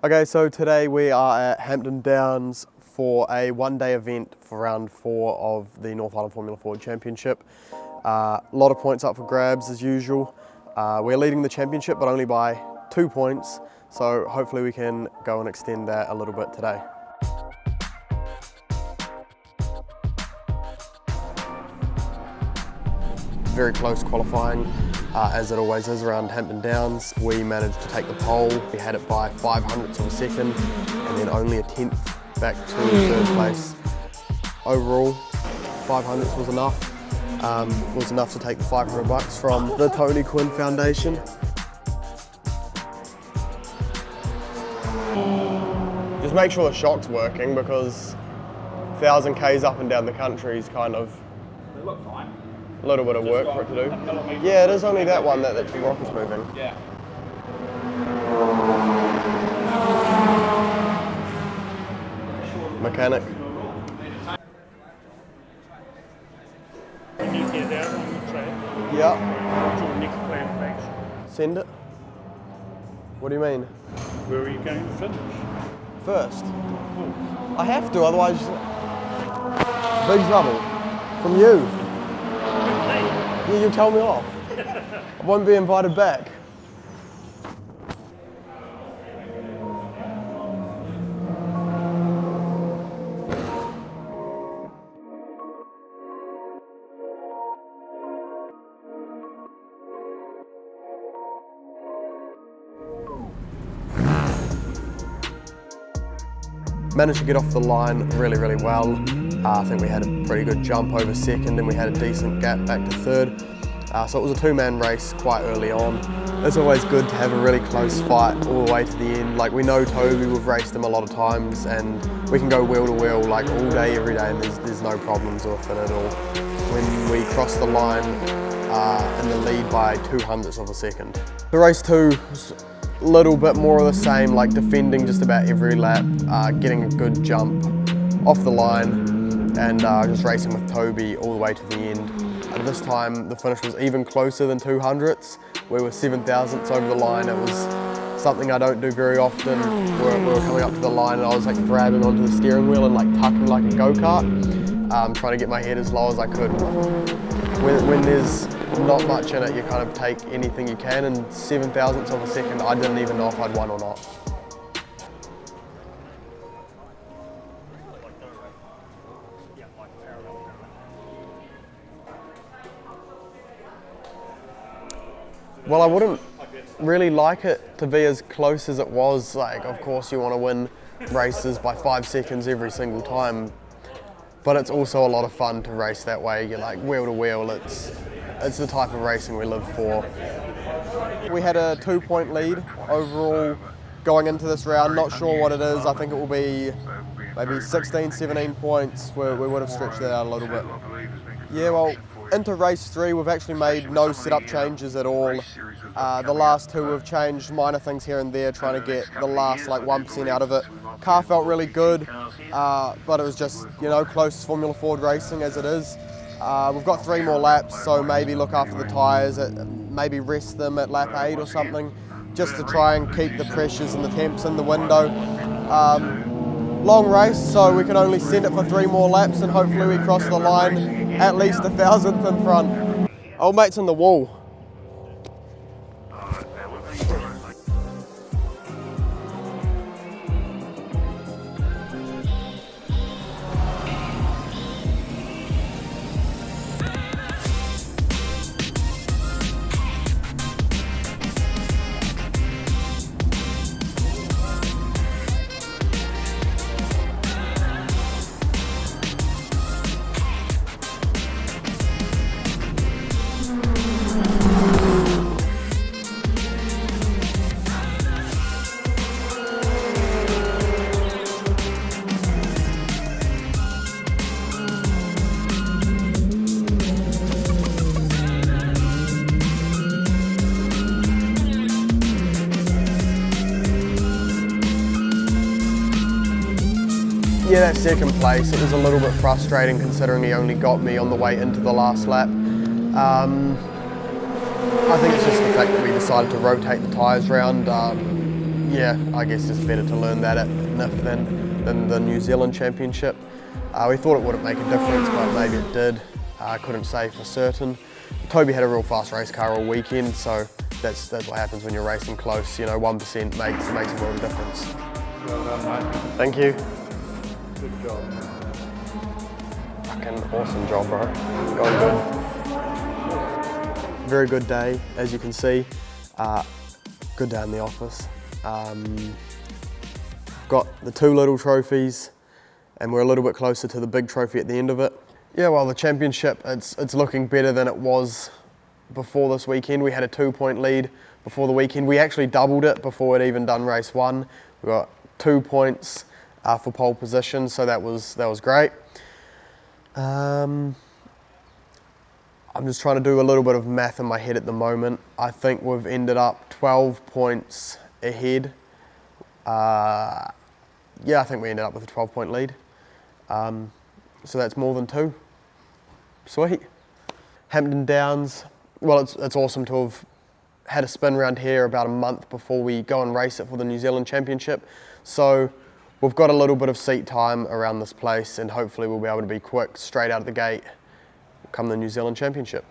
Okay, so today we are at Hampton Downs for a one-day event for round 4 of the North Island Formula Ford Championship. A lot of points up for grabs as usual. We're leading the championship but only by 2 points, so hopefully we can go and extend that a little bit today. Very close qualifying, as it always is around Hampton Downs. We managed to take the pole. We had it by 500ths of a second and then only a 10th back to 3rd place. Overall, 500ths was enough. Was enough to take the $500 from the Tony Quinn Foundation. Just make sure the shock's working because 1,000 Ks up and down the country is kind of They look fine. a little bit of work for it to do. Yeah, it is only that one that the rock is moving. Yeah. Mechanic. Can you get out on the track? Yeah. What's your next plan of action? Send it. What do you mean? Where are you going to finish? First. I have to, otherwise big trouble. From you. Yeah, you'll tell me off. I won't be invited back. Managed to get off the line really well. I think we had a pretty good jump over second and we had a decent gap back to third. So it was a two-man race quite early on. It's always good to have a really close fight all the way to the end. Like we know Toby, we've raced him a lot of times and we can go wheel to wheel like all day, every day, and there's no problems with it at all. When we crossed the line in the lead by 200ths of a second. The race 2 was a little bit more of the same, like defending just about every lap, getting a good jump off the line and just racing with Toby all the way to the end. And this time the finish was even closer than 200ths. We were 7,000ths over the line. It was something I don't do very often. We were coming up to the line and I was like grabbing onto the steering wheel and like tucking like a go-kart, trying to get my head as low as I could. When there's not much in it, you kind of take anything you can, and 7,000ths of a second, I didn't even know if I'd won or not. Well, I wouldn't really like it to be as close as it was. Like, of course you want to win races by 5 seconds every single time, but it's also a lot of fun to race that way. You're like wheel to wheel, it's the type of racing we live for. We had a 2-point lead overall going into this round. Not sure what it is. I think it will be maybe 16, 17 points. We would have stretched that out a little bit. Yeah, well, into race 3, we've actually made no setup changes at all. The last 2 we've changed minor things here and there, trying to get the last like 1% out of it. Car felt really good, but it was just, you know, close Formula Ford racing as it is. We've got 3 more laps, so maybe look after the tyres, maybe rest them at lap 8 or something, just to try and keep the pressures and the temps in the window. Long race, so we can only send it for 3 more laps and hopefully we cross the line at least 1,000th in front. Old mate's in the wall. Yeah, that second place, it was a little bit frustrating considering he only got me on the way into the last lap. I think it's just the fact that we decided to rotate the tyres round. yeah, I guess it's better to learn that at NIFF than the New Zealand Championship. We thought it wouldn't make a difference, but maybe it did. I couldn't say for certain. Toby had a real fast race car all weekend, so that's what happens when you're racing close. You know, 1% makes a world of difference. Well done, mate. Thank you. Good job. Fucking awesome job, bro. Going good. Very good day, as you can see. Good day in the office. Got the 2 little trophies, and we're a little bit closer to the big trophy at the end of it. Yeah, well, the championship, it's looking better than it was before this weekend. We had a 2-point lead before the weekend. We actually doubled it before we'd even done race 1. We got 2 points for pole position, so that was great. I'm just trying to do a little bit of math in my head at the moment. I think we've ended up 12 points ahead. Yeah, I think we ended up with a 12-point lead. So that's more than 2. Sweet. Hampton Downs, well, it's awesome to have had a spin round here about a month before we go and race it for the New Zealand Championship. So we've got a little bit of seat time around this place, and hopefully we'll be able to be quick straight out of the gate come the New Zealand Championship.